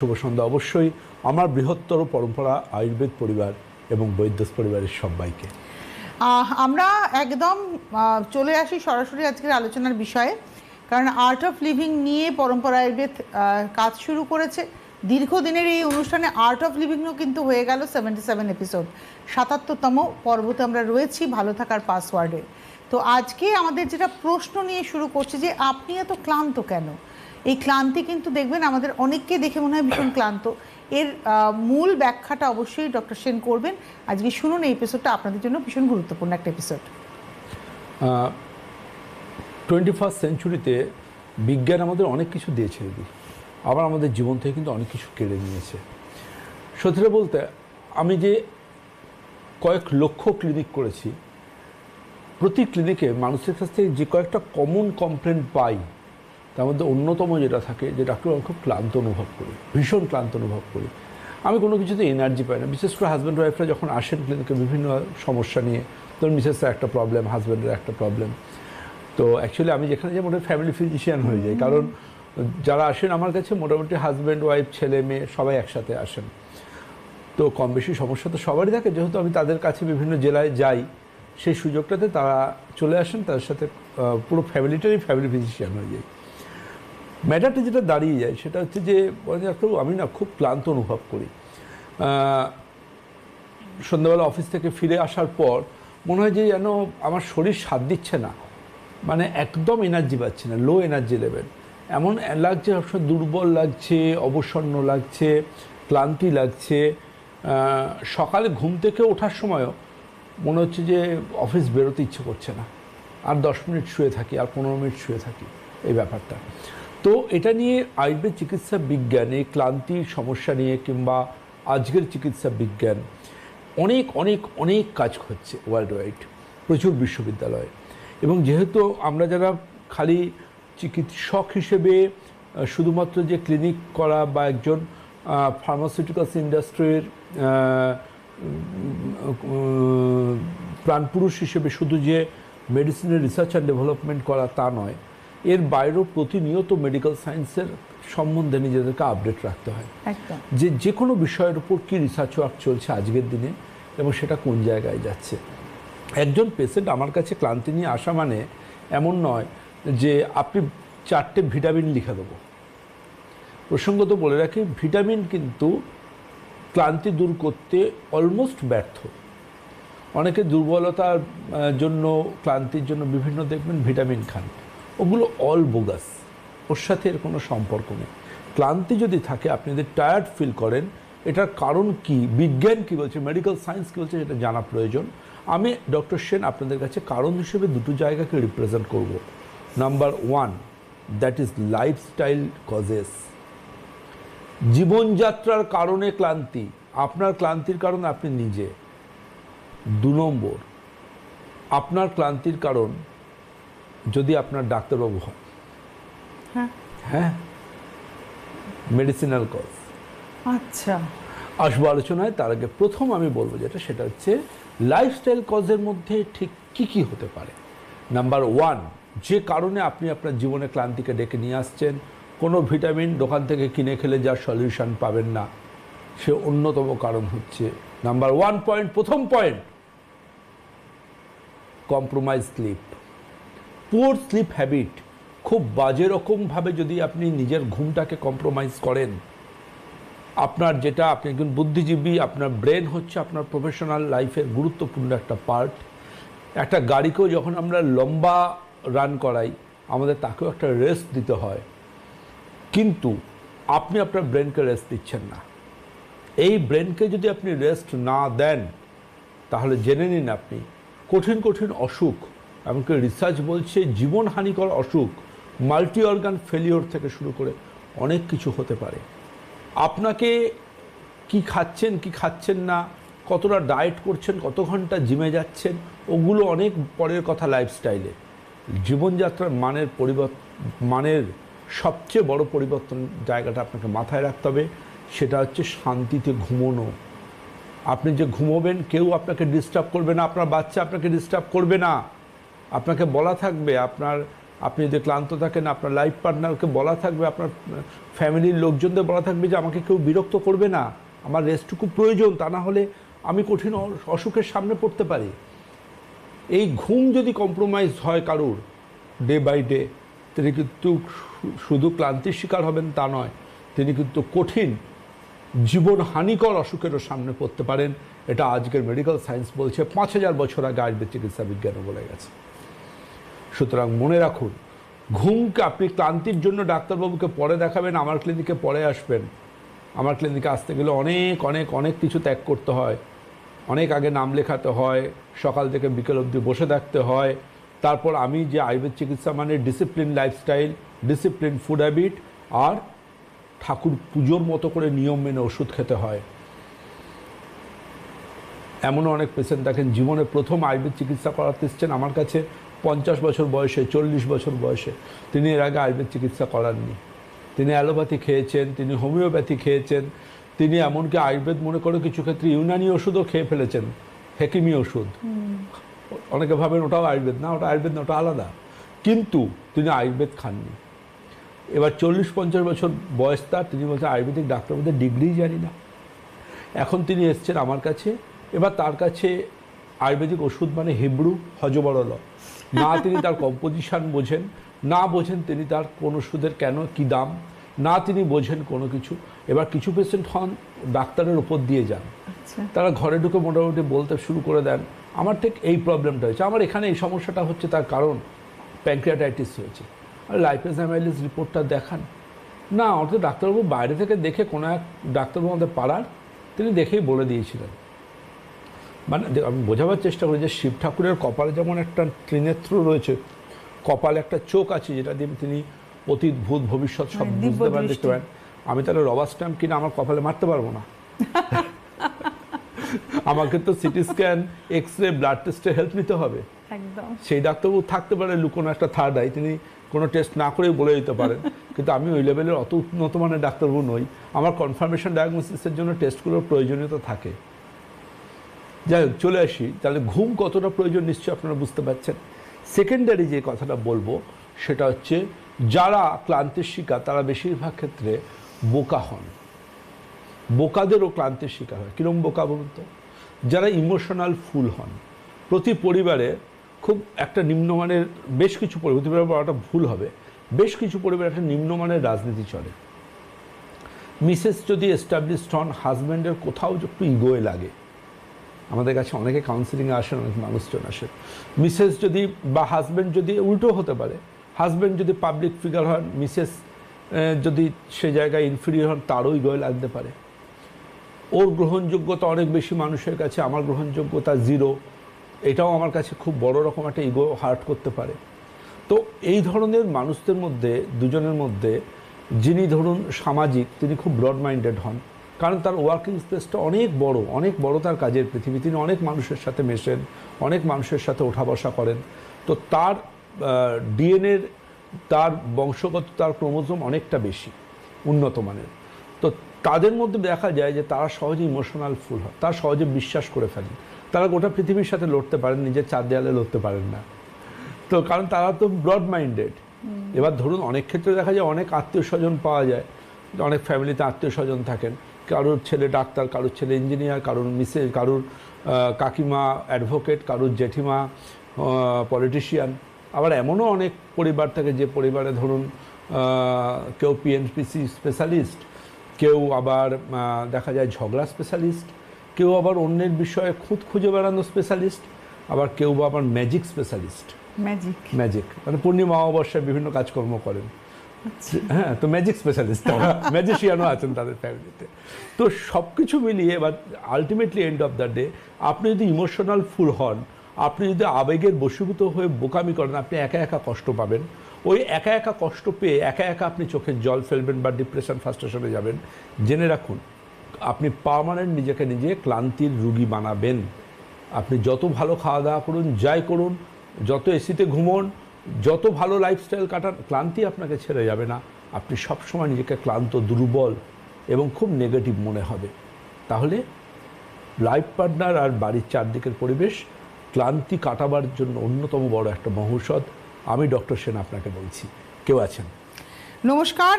শুভ সন্ধ্যা অবশ্যই আমার বৃহত্তর পরম্পরা আয়ুর্বেদ পরিবার এবং বৈদ্যস পরিবারের সবাইকে। আমরা একদম চলে আসি সরাসরি আজকের আলোচনার বিষয়ে, কারণ আর্ট অফ লিভিং নিয়ে পরম্পরা আয়ুর্বেদ কাজ শুরু করেছে। দীর্ঘদিনের এই অনুষ্ঠানে আর্ট অফ লিভিংও কিন্তু হয়ে গেল 77 এপিসোড, 77তম পর্বতে আমরা রয়েছি ভালো থাকার পাসওয়ার্ডে। তো আজকে আমাদের যেটা প্রশ্ন নিয়ে শুরু করছে যে আপনি এত ক্লান্ত কেন? এই ক্লান্তি কিন্তু দেখবেন আমাদের অনেককে দেখে মনে হয় ভীষণ ক্লান্ত। এর মূল ব্যাখ্যাটা অবশ্যই ডক্টর সেন করবেন। আজকে শুনুন, এই এপিসোডটা আপনাদের জন্য ভীষণ গুরুত্বপূর্ণ একটা এপিসোড। 21st সেঞ্চুরিতে বিজ্ঞান আমাদের অনেক কিছু দিয়েছে দিদি, আবার আমাদের জীবন থেকে কিন্তু অনেক কিছু কেড়ে নিয়েছে। সত্যি বলতে আমি যে কয়েক লক্ষ ক্লিনিক করেছি, প্রতি ক্লিনিকে মানুষের কাছ থেকে যে কয়েকটা কমন কমপ্লেন্ট পাই, তার মধ্যে অন্যতম যেটা থাকে যে ডাক্তার আমি খুব ক্লান্ত অনুভব করি, ভীষণ ক্লান্ত অনুভব করি, আমি কোনো কিছুতে এনার্জি পাই না। বিশেষ করে হাজব্যান্ড ওয়াইফরা যখন আসেন ক্লিনিকে বিভিন্ন সমস্যা নিয়ে, ধরুন মিসেসের একটা প্রবলেম, হাজব্যান্ডের একটা প্রবলেম, তো অ্যাকচুয়ালি আমি যেখানে যাই মোটামুটি ফ্যামিলি ফিজিশিয়ান হয়ে যাই, কারণ যারা আসেন আমার কাছে মোটামুটি হাজব্যান্ড ওয়াইফ ছেলে মেয়ে সবাই একসাথে আসেন। তো কম বেশি সমস্যা তো সবারই থাকে, যেহেতু আমি তাদের কাছে বিভিন্ন জেলায় যাই, সেই সুযোগটাতে তারা চলে আসেন, তাদের সাথে পুরো ফ্যামিলিটারই ফ্যামিলি ফিজিশিয়ান হয়ে যায়। ম্যাটারটা যেটা দাঁড়িয়ে যায় সেটা হচ্ছে যে ডাক্তারবাবু আমি না খুব ক্লান্ত অনুভব করি। সন্ধ্যাবেলা অফিস থেকে ফিরে আসার পর মনে হয় যে যেন আমার শরীর সাথ দিচ্ছে না, মানে একদম এনার্জি পাচ্ছি না, লো এনার্জি লেভেল, এমন লাগছে সবসময় দুর্বল লাগছে, অবসন্ন লাগছে, ক্লান্তি লাগছে। সকালে ঘুম থেকে ওঠার সময়ও মনে হচ্ছে যে অফিস বেরোতে ইচ্ছে করছে না, আর 10 মিনিট শুয়ে থাকি, আর 15 মিনিট শুয়ে থাকি, এই ব্যাপারটা। তো এটা নিয়ে আয়ুর্বেদ চিকিৎসা বিজ্ঞান এই ক্লান্তির সমস্যা নিয়ে কিংবা আজকের চিকিৎসা বিজ্ঞান অনেক অনেক অনেক কাজ হচ্ছে ওয়ার্ল্ড ওয়াইড, প্রচুর বিশ্ববিদ্যালয়ে। এবং যেহেতু আমরা যারা খালি চিকিৎসক হিসেবে শুধুমাত্র যে ক্লিনিক করা বা একজন ফার্মাসিউটিক্যালস ইন্ডাস্ট্রির প্রাণপুরুষ হিসেবে শুধু যে মেডিসিনের রিসার্চ অ্যান্ড ডেভেলপমেন্ট করা তা নয়, এর বাইরেও প্রতিনিয়ত মেডিকেল সায়েন্সের সম্বন্ধে নিজেদেরকে আপডেট রাখতে হয়, যে কোনো বিষয়ের উপর কী রিসার্চ ওয়ার্ক চলছে আজকের দিনে এবং সেটা কোন জায়গায় যাচ্ছে। একজন পেশেন্ট আমার কাছে ক্লান্তি নিয়ে আসা মানে এমন নয় যে আপনি 4টে ভিটামিন লিখে দেবো। প্রসঙ্গত বলে রাখি, ভিটামিন কিন্তু ক্লান্তি দূর করতে অলমোস্ট ব্যর্থ। অনেকে দুর্বলতার জন্য, ক্লান্তির জন্য বিভিন্ন দেখবেন ভিটামিন খান, ওগুলো অল বোগাস, ওর সাথে এর কোনো সম্পর্ক নেই। ক্লান্তি যদি থাকে, আপনি যদি টায়ার্ড ফিল করেন, এটার কারণ কি, বিজ্ঞান কী বলছে, মেডিকেল সায়েন্স কী বলছে, সেটা জানা প্রয়োজন। আমি ডক্টর সেন আপনাদের কাছে কারণ হিসেবে দুটো জায়গাকে রিপ্রেজেন্ট করব। Number 1, that is lifestyle causes, জীবনযাত্রার কারণে ক্লান্তি, আপনার ক্লান্তির কারণ আপনি নিজে। 2 নম্বর, আপনার ক্লান্তির কারণ যদি আপনার ডাক্তারবাবু হয়, হ্যাঁ, মেডিসিনাল কজ। আচ্ছা, আসবো আলোচনায়। তার আগে প্রথম আমি বলবো যেটা, সেটা হচ্ছে লাইফস্টাইল কজের মধ্যে ঠিক কী কী হতে পারে। নাম্বার 1, যে কারণে আপনি আপনার জীবনে ক্লান্তিকে ডেকে নিয়ে আসছেন, কোনো ভিটামিন দোকান থেকে কিনে খেলে যার সলিউশন পাবেন না, সে অন্যতম কারণ হচ্ছে নাম্বার 1 পয়েন্ট, প্রথম point, compromise sleep, poor sleep habit. খুব বাজে রকমভাবে যদি আপনি নিজের ঘুমটাকে কম্প্রোমাইজ করেন, আপনার যেটা, আপনি একজন বুদ্ধিজীবী, আপনার ব্রেন হচ্ছে আপনার প্রফেশনাল লাইফের গুরুত্বপূর্ণ একটা পার্ট। একটা গাড়িকেও যখন আমরা লম্বা রান করাই, আমাদের তাকেও একটা রেস্ট দিতে হয়, কিন্তু আপনি আপনার ব্রেনকে রেস্ট দিচ্ছেন না। এই ব্রেনকে যদি আপনি রেস্ট না দেন, তাহলে জেনে নিন আপনি কঠিন কঠিন অসুখ, এমনকি রিসার্চ বলছে জীবনহানিকর অসুখ, মাল্টি অর্গান ফেলিওর থেকে শুরু করে অনেক কিছু হতে পারে। আপনাকে কি খাচ্ছেন কি খাচ্ছেন না, কতটা ডায়েট করছেন, কত ঘন্টা জিমে যাচ্ছেন, ওগুলো অনেক পরের কথা। লাইফস্টাইলে জীবনযাত্রার মানের সবচেয়ে বড় পরিবর্তন জায়গাটা আপনাকে মাথায় রাখতে হবে, সেটা হচ্ছে শান্তিতে ঘুমোনো। আপনি যে ঘুমোবেন, কেউ আপনাকে ডিস্টার্ব করবে না, আপনার বাচ্চা আপনাকে ডিস্টার্ব করবে না, আপনাকে বলা থাকবে আপনার আপনি যদি ক্লান্ত থাকেন, আপনার লাইফ পার্টনারকে বলা থাকবে, আপনার ফ্যামিলির লোকজনদের বলা থাকবে যে আমাকে কেউ বিরক্ত করবে না, আমার রেস্টটুকু প্রয়োজন, তা না হলে আমি কঠিন অসুখের সামনে পড়তে পারি। এই ঘুম যদি কম্প্রোমাইজ হয় কারুর ডে বাই ডে, তিনি কিন্তু শুধু ক্লান্তির শিকার হবেন তা নয়, তিনি কিন্তু কঠিন জীবন হানিকর অসুখেরও সামনে পড়তে পারেন। এটা আজকের মেডিকেল সায়েন্স বলছে, 5000 বছর আগে আয়ুর্বেদ চিকিৎসা বিজ্ঞানও বলে গেছে। সুতরাং মনে রাখুন, ঘুমকে আপনি ক্লান্তির জন্য ডাক্তারবাবুকে পরে দেখাবেন, আমার ক্লিনিকে পরে আসবেন। আমার ক্লিনিকে আসতে গেলে অনেক অনেক অনেক কিছু ত্যাগ করতে হয়, অনেক আগে নাম লেখাতে হয়, সকাল থেকে বিকেল অবধি বসে থাকতে হয়। তারপর আমি যে আয়ুর্বেদ চিকিৎসা মানে discipline lifestyle, discipline food habit, আর ঠাকুর পুজোর মতো করে নিয়ম মেনে ওষুধ খেতে হয়। এমনও অনেক পেশেন্ট দেখেন জীবনে প্রথম আয়ুর্বেদ চিকিৎসা করাতে এসছেন আমার কাছে 50 বছর বয়সে, 40 বছর বয়সে। তিনি এর আগে আয়ুর্বেদ চিকিৎসা করাননি, তিনি অ্যালোপ্যাথি খেয়েছেন, তিনি হোমিওপ্যাথি খেয়েছেন, তিনি এমনকি আয়ুর্বেদ মনে করে কিছু ক্ষেত্রে ইউনানি ওষুধও খেয়ে ফেলেছেন, হেকিমি ওষুধ। অনেকে ভাবেন ওটাও আয়ুর্বেদ, না ওটা আয়ুর্বেদ না, ওটা আলাদা। কিন্তু তিনি আয়ুর্বেদ খাননি। এবার 40-50 বছর বয়স তার, তিনি বলছেন আয়ুর্বেদিক ডাক্তার মধ্যে ডিগ্রিই জানি না। এখন তিনি এসছেন আমার কাছে। এবার তার কাছে আয়ুর্বেদিক ওষুধ মানে হিব্রু হজবরল, না তিনি তার কম্পোজিশন বোঝেন, না বোঝেন তিনি তার কোন ওষুধের কেন কী দাম, না তিনি বোঝেন কোনো কিছু। এবার কিছু পেশেন্ট হন ডাক্তারের ওপর দিয়ে যান, তারা ঘরে ঢুকে মোটামুটি বলতে শুরু করে দেন আমার ঠিক এই প্রবলেমটা হয়েছে, আমার এখানে এই সমস্যাটা হচ্ছে, তার কারণ প্যানক্রিয়াটাইটিস হয়েছে। আর লাইপেজ অ্যামাইলেজ রিপোর্টটা দেখান না, অর্থাৎ ডাক্তারবাবু বাইরে থেকে দেখে কোনো এক ডাক্তারবাবু আমাদের পাড়ার, তিনি দেখেই বলে দিয়েছিলেন। মানে আমি বোঝাবার চেষ্টা করি যে শিব ঠাকুরের কপালে যেমন একটা ত্রিনেত্র রয়েছে, কপালে একটা চোখ আছে যেটা দিয়ে তিনি অতীত ভূত ভবিষ্যৎ সব বুঝতে পারেন, দেখতে পারেন। আমি তাহলে রবার স্ট্যাম্প কিনে আমার কপালে মারতে পারবো না। আমাকে তো CT scan, X ray, blood টেস্টের হেল্প নিতে হবে। সেই ডাক্তারবাবু থাকতে পারে লুকোনো একটা থার্ড আই, তিনি কোনো টেস্ট না করেই বলে দিতে পারেন, কিন্তু আমি ওই লেভেলের অত উন্নত মানের ডাক্তারবাবু নই। আমার কনফার্মেশন ডায়াগনোসিসের জন্য টেস্টগুলোর প্রয়োজনীয়তা থাকে। যাই হোক, চলে আসি তাহলে ঘুম কতটা প্রয়োজন নিশ্চয়ই আপনারা বুঝতে পারছেন। সেকেন্ডারি যে কথাটা বলবো সেটা হচ্ছে, যারা ক্লান্তির শিকার তারা বেশিরভাগ ক্ষেত্রে বোকা হন। বোকাদেরও ক্লান্তির শিকার হয়। কিরম বোকা বলুন তো? যারা ইমোশনাল ফুল হন। প্রতি পরিবারে খুব একটা নিম্নমানের, বেশ কিছু পরিবার বলাটা ভুল হবে, বেশ কিছু পরিবারে একটা নিম্নমানের রাজনীতি চলে। মিসেস যদি এস্টাবলিশড হন, হাজব্যান্ডের কোথাও একটু ইগোয়ে লাগে। আমাদের কাছে অনেকে কাউন্সিলিংয়ে আসেন, অনেক মানুষজন আসেন। মিসেস যদি বা হাজব্যান্ড যদি, উল্টো হতে পারে, হাজব্যান্ড যদি পাবলিক ফিগার হন, মিসেস যদি সে জায়গায় ইনফিরিয়র হন, তারও ইগোয়ে লাগতে পারে। ওর গ্রহণযোগ্যতা অনেক বেশি মানুষের কাছে, আমার গ্রহণযোগ্যতা জিরো, এটাও আমার কাছে খুব বড় রকম একটা ইগো হার্ট করতে পারে। তো এই ধরনের মানুষদের মধ্যে, দুজনের মধ্যে যিনি ধরুন সামাজিক, তিনি খুব ব্রড মাইন্ডেড হন, কারণ তার ওয়ার্কিং স্পেসটা অনেক বড়, অনেক বড় তার কাজের পৃথিবী। তিনি অনেক মানুষের সাথে মেশেন, অনেক মানুষের সাথে ওঠা বসা করেন। তো তার ডিএনএর, তার বংশগত, তার ক্রোমোজোম অনেকটা বেশি উন্নত মানের। তো তাদের মধ্যে দেখা যায় যে তারা সহজে ইমোশনাল ফুল হয়, তারা সহজে বিশ্বাস করে ফেলেন, তারা গোটা পৃথিবীর সাথে লড়তে পারেন, নিজের চার দেয়ালে লড়তে পারেন না। তো কারণ তারা তো ব্রড মাইন্ডেড। এবার ধরুন অনেক ক্ষেত্রে দেখা যায় অনেক আত্মীয় স্বজন পাওয়া যায়, অনেক ফ্যামিলিতে আত্মীয় স্বজন থাকেন, কারোর ছেলে ডাক্তার, কারোর ছেলে ইঞ্জিনিয়ার, কারোর মিসেস, কারোর কাকিমা অ্যাডভোকেট, কারোর জেঠিমা পলিটিশিয়ান। আবার এমনও অনেক পরিবার থাকে যে পরিবারে ধরুন কেউ পিএনপিসি স্পেশালিস্ট, কেউ আবার দেখা যায় ঝগড়া স্পেশালিস্ট, কেউ আবার অন্যের বিষয়ে খুঁত খুঁজে বেড়ানো স্পেশালিস্ট, আবার কেউ আবার ম্যাজিক স্পেশালিস্ট। ম্যাজিক মানে পূর্ণিমা অমাবস্যায় বিভিন্ন কাজকর্ম করেন। হ্যাঁ, তো ম্যাজিক স্পেশালিস্ট, তারা ম্যাজিশিয়ানও আছেন তাদের ফ্যামিলিতে। তো সব কিছু মিলিয়ে এবার ultimately end of the day, আপনি যদি ইমোশনাল ফুল হন, আপনি যদি আবেগের বশীভূত হয়ে বোকামি করেন, আপনি একা একা কষ্ট পাবেন। ওই একা একা কষ্ট পেয়ে একা একা আপনি চোখের জল ফেলবেন বা ডিপ্রেশন, ফ্রাস্ট্রেশনে যাবেন। জেনে রাখুন, আপনি পার্মানেন্ট নিজেকে নিজে ক্লান্তির রুগী বানাবেন। আপনি যত ভালো খাওয়া দাওয়া করুন, যাই করুন, যত এসিতে ঘুমোন, যত ভালো লাইফস্টাইল কাটান, ক্লান্তি আপনাকে ছেড়ে যাবে না। আপনি সবসময় নিজেকে ক্লান্ত, দুর্বল এবং খুব নেগেটিভ মনে হবে। তাহলে লাইফ পার্টনার আর বাড়ির চারদিকের পরিবেশ ক্লান্তি কাটাবার জন্য অন্যতম বড় একটা মহৌষধ। আমি ডক্টর সেন আপনাকে বলছি। কেউ আছেন? নমস্কার।